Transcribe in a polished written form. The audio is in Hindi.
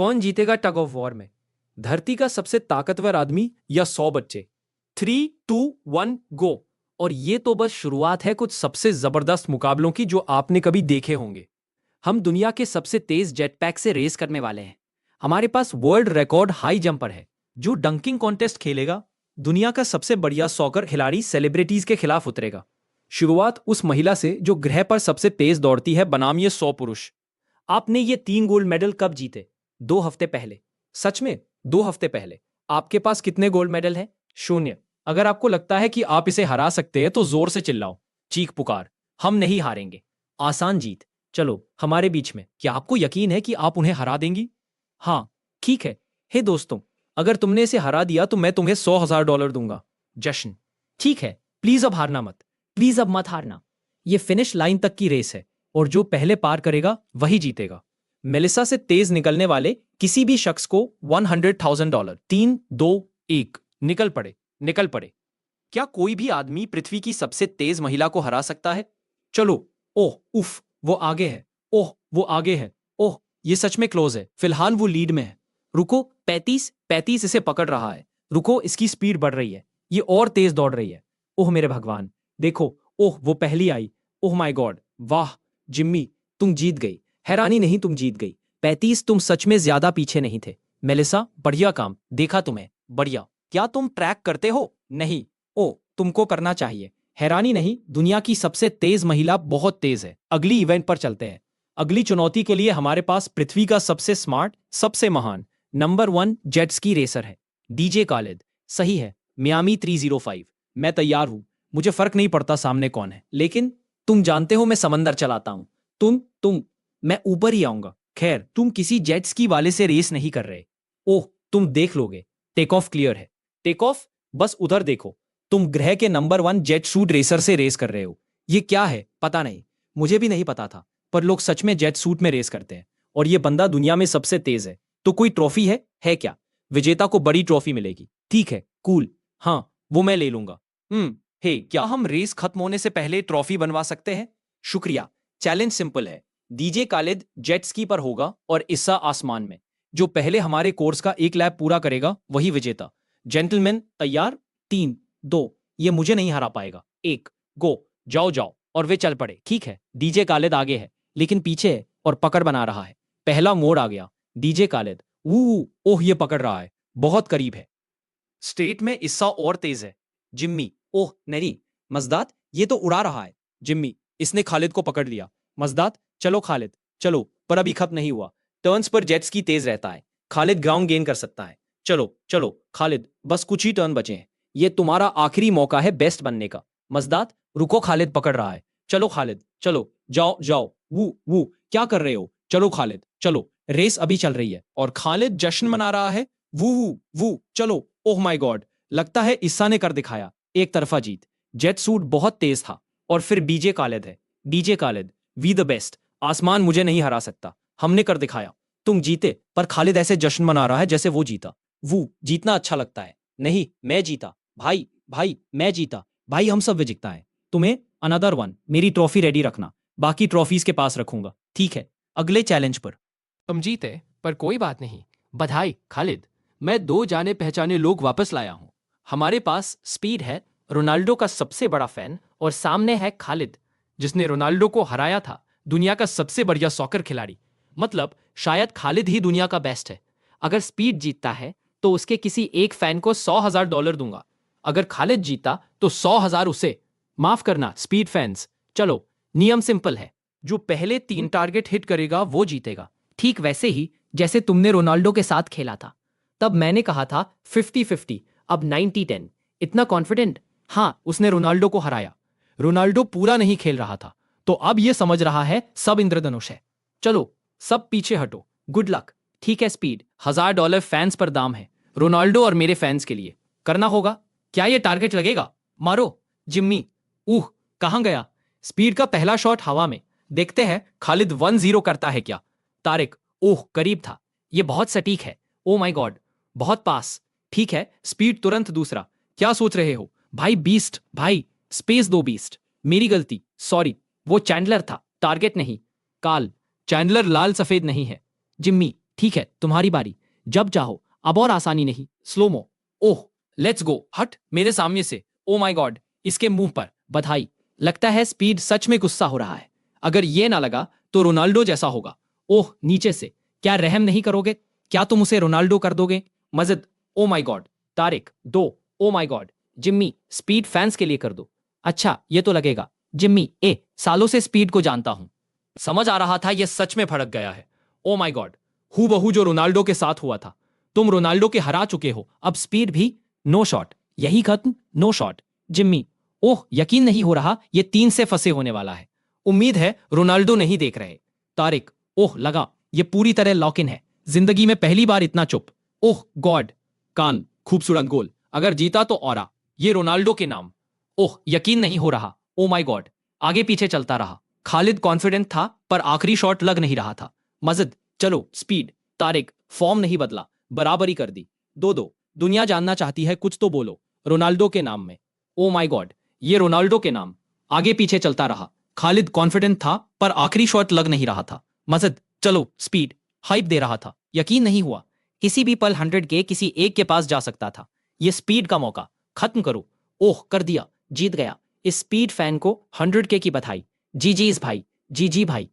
कौन जीतेगा टग ऑफ वॉर में? धरती का सबसे ताकतवर आदमी या 100 बच्चे? 3, 2, 1 गो। और ये तो बस शुरुआत है कुछ सबसे जबरदस्त मुकाबलों की जो आपने कभी देखे होंगे। हम दुनिया के सबसे तेज जेटपैक से रेस करने वाले हैं। हमारे पास वर्ल्ड रिकॉर्ड हाई जंपर है जो डंकिंग कॉन्टेस्ट खेलेगा। दुनिया का सबसे बढ़िया सॉकर खिलाड़ी सेलिब्रिटीज के खिलाफ उतरेगा। शुरुआत उस महिला से जो ग्रह पर सबसे तेज दौड़ती है बनाम ये 100 पुरुष। आपने ये 3 गोल्ड मेडल कब जीते? 2 हफ्ते पहले। सच में 2 हफ्ते पहले? आपके पास कितने गोल्ड मेडल हैं? 0। अगर आपको लगता है कि आप इसे हरा सकते हैं तो जोर से चिल्लाओ, चीख पुकार। हम नहीं हारेंगे। आसान जीत। चलो हमारे बीच में, क्या आपको यकीन है कि आप उन्हें हरा देंगी? हाँ, ठीक है। हे दोस्तों, अगर तुमने इसे हरा दिया तो मैं तुम्हें $100,000 दूंगा। जश्न। ठीक है, प्लीज अब हारना मत। प्लीज अब मत हारना। ये फिनिश लाइन तक की रेस है और जो पहले पार करेगा वही जीतेगा। मेलिसा से तेज निकलने वाले किसी भी शख्स को $100,000। 3, 2, 1। निकल पड़े, निकल पड़े। क्या कोई भी आदमी पृथ्वी की सबसे तेज महिला को हरा सकता है? चलो। ओह उफ, वो आगे है। ओह वो आगे है। ओह ये सच में क्लोज है। फिलहाल वो लीड में है। रुको, 35 इसे पकड़ रहा है। रुको, इसकी स्पीड बढ़ रही है। ये और तेज दौड़ रही है। ओह मेरे भगवान, देखो। ओह वो पहली आई। Oh my God. वाह जिम्मी, तुम जीत गई। हैरानी नहीं, तुम जीत गई। 35, तुम सच में ज्यादा पीछे नहीं थे। मेलिसा, बढ़िया काम, देखा तुम्हें। बढ़िया। क्या तुम ट्रैक करते हो? नहीं। ओ, तुमको करना चाहिए। हैरानी नहीं, दुनिया की सबसे तेज महिला बहुत तेज है। अगली इवेंट पर चलते हैं। अगली चुनौती के लिए हमारे पास पृथ्वी का सबसे स्मार्ट, सबसे महान, नंबर 1 जेट स्की रेसर है, डीजे खालिद। सही है, मियामी 305। मैं तैयार हूं। मुझे फर्क नहीं पड़ता सामने कौन है, लेकिन तुम जानते हो मैं समंदर चलाता हूं। तुम मैं ऊपर ही आऊंगा। खैर, तुम किसी जेट स्की वाले से रेस नहीं कर रहे। ओह, तुम देख लोगे। टेक ऑफ क्लियर है। Take off? बस उधर देखो। तुम ग्रह के नंबर 1 जेट सूट रेसर से रेस कर रहे हो। ये क्या है पता नहीं। मुझे भी नहीं पता था, पर लोग सच में जेट सूट में रेस करते हैं। और ये बंदा दुनिया में सबसे तेज है। तो कोई ट्रॉफी है क्या? विजेता को बड़ी ट्रॉफी मिलेगी। ठीक है, कूल। हाँ, वो मैं ले लूंगा। हे, क्या हम रेस खत्म होने से पहले ट्रॉफी बनवा सकते हैं? शुक्रिया। चैलेंज सिंपल है। डीजे खालिद जेट स्की पर होगा और इस्सा आसमान में। जो पहले हमारे कोर्स का एक लैप पूरा करेगा वही विजेता। जेंटलमैन तैयार? 3, 2, ये मुझे नहीं हरा पाएगा। 1 गो। जाओ जाओ। और वे चल पड़े। ठीक है, डीजे खालिद आगे है लेकिन पीछे है और पकड़ बना रहा है। पहला मोड़ आ गया। डीजे खालिद। ओह ये पकड़ रहा है, बहुत करीब है। स्टेट में इस्सा और तेज है। जिम्मी। ओह नहीं, मजदात, ये तो उड़ा रहा है। जिम्मी, इसने खालिद को पकड़ लिया। मजदात, चलो खालिद, चलो। पर अभी खत्म नहीं हुआ। टर्न्स पर जेट्स की तेज रहता है। खालिद ग्राउंड गेन कर सकता है। चलो चलो खालिद, बस कुछ ही टर्न बचे हैं। ये तुम्हारा आखिरी मौका है बेस्ट बनने का। मजदात, रुको, खालिद पकड़ रहा है। चलो खालिद, चलो। जाओ जाओ। वो क्या कर रहे हो? चलो खालिद, चलो। रेस अभी चल रही है और खालिद जश्न मना रहा है। वो चलो। ओह माय गॉड, लगता है इस्सा ने कर दिखाया। एक तरफा जीत। जेट सूट बहुत तेज था। और फिर डीजे खालिद है। DJ Khaled, we the best. आसमान मुझे नहीं हरा सकता। हमने कर दिखाया। तुम जीते, पर खालिद ऐसे जश्न मना रहा है जैसे वो जीता। वो जीतना अच्छा लगता है। नहीं, मैं जीता। भाई भाई, मैं जीता। भाई हम सब जीतता है। तुम्हें अनदर वन। मेरी ट्रॉफी रेडी रखना। बाकी ट्रॉफीज के पास रखूंगा। ठीक है, अगले चैलेंज पर। तुम जीते, पर कोई बात नहीं। बधाई खालिद। मैं 2 जाने पहचाने लोग वापस लाया हूं। हमारे पास स्पीड है, रोनाल्डो का सबसे बड़ा फैन, और सामने है खालिद, जिसने रोनाल्डो को हराया था। दुनिया का सबसे बढ़िया सॉकर खिलाड़ी। मतलब शायद खालिद ही दुनिया का बेस्ट है। अगर स्पीड जीतता है तो उसके किसी एक फैन को $100,000 दूंगा। अगर खालिद जीता तो 100,000 उसे। माफ करना स्पीड फैंस। चलो, नियम सिंपल है। जो पहले 3 टारगेट हिट करेगा वो जीतेगा। ठीक वैसे ही जैसे तुमने रोनाल्डो के साथ खेला था। तब मैंने कहा था 50-50, अब 90-10। इतना कॉन्फिडेंट? हाँ, उसने रोनाल्डो को हराया। रोनाल्डो पूरा नहीं खेल रहा था, तो अब यह समझ रहा है सब इंद्रधनुष है। चलो, सब पीछे हटो। Good luck. ठीक है स्पीड, $1,000 फैंस पर दाम है। रोनाल्डो और मेरे फैंस के लिए करना होगा। क्या यह टारगेट लगेगा? मारो। जिम्मी। कहां गया? स्पीड का पहला शॉट हवा में। देखते हैं खालिद 1-0 करता है क्या। तारिक। ओह करीब था। यह बहुत सटीक है। ओ माय गॉड, बहुत पास। ठीक है, स्पीड तुरंत दूसरा। क्या सोच रहे हो भाई? बीस्ट भाई, स्पेस दो बीस्ट। मेरी गलती, सॉरी। वो चैंडलर था, टारगेट नहीं। काल। चैंडलर लाल सफेद नहीं है। जिम्मी, ठीक है, तुम्हारी बारी, जब चाहो, अब और आसानी नहीं। स्लोमो। Oh, let's go. हट मेरे सामने से। ओ माय गॉड, इसके मुंह पर। बधाई। लगता है स्पीड सच में गुस्सा हो रहा है। अगर ये ना लगा तो रोनाल्डो जैसा होगा। ओह, नीचे से। क्या रहम नहीं करोगे? क्या तुम उसे रोनाल्डो कर दोगे? Majid. Oh my God. Tariq 2। Oh my God. Jimmy, speed fans के लिए कर दो। अच्छा, ये तो लगेगा। जिम्मी ए, सालों से स्पीड को जानता हूं। समझ आ रहा था यह सच में भड़क गया है। ओ माय गॉड, हूबहू जो रोनाल्डो के साथ हुआ था। तुम रोनाल्डो के हरा चुके हो। अब स्पीड भी नो शॉट। यही खत्म, नो शॉट। जिम्मी, ओह, यकीन नहीं हो रहा, ये 3 से फंसे होने वाला है। उम्मीद है रोनाल्डो नहीं देख रहे। तारिक, ओह लगा, ये पूरी तरह लॉक इन है। जिंदगी में पहली बार इतना चुप। ओह गॉड। कान, खूबसूरत गोल। अगर जीता तो औरा। ये रोनाल्डो के नाम। ओह, यकीन नहीं हो रहा। Oh my God. आगे पीछे चलता रहा। खालिद कॉन्फिडेंट था पर आखिरी शॉट लग नहीं रहा था। मजिद, चलो स्पीड। तारिक, फॉर्म नहीं बदला, बराबरी कर दी। 2-2। दुनिया जानना चाहती है, कुछ तो बोलो। रोनाल्डो के नाम में। ओ माय गॉड, ये रोनाल्डो के नाम। आगे पीछे चलता रहा। खालिद कॉन्फिडेंट था पर आखिरी शॉट लग नहीं रहा था। मजिद, चलो स्पीड। हाइप दे रहा था। यकीन नहीं हुआ। किसी भी पल 100 के किसी एक के पास जा सकता था। ये स्पीड का मौका। खत्म करो। ओह, कर दिया। जीत गया। इस स्पीड फैन को 100 के की बधाई। जी जी इस भाई, जी जी भाई।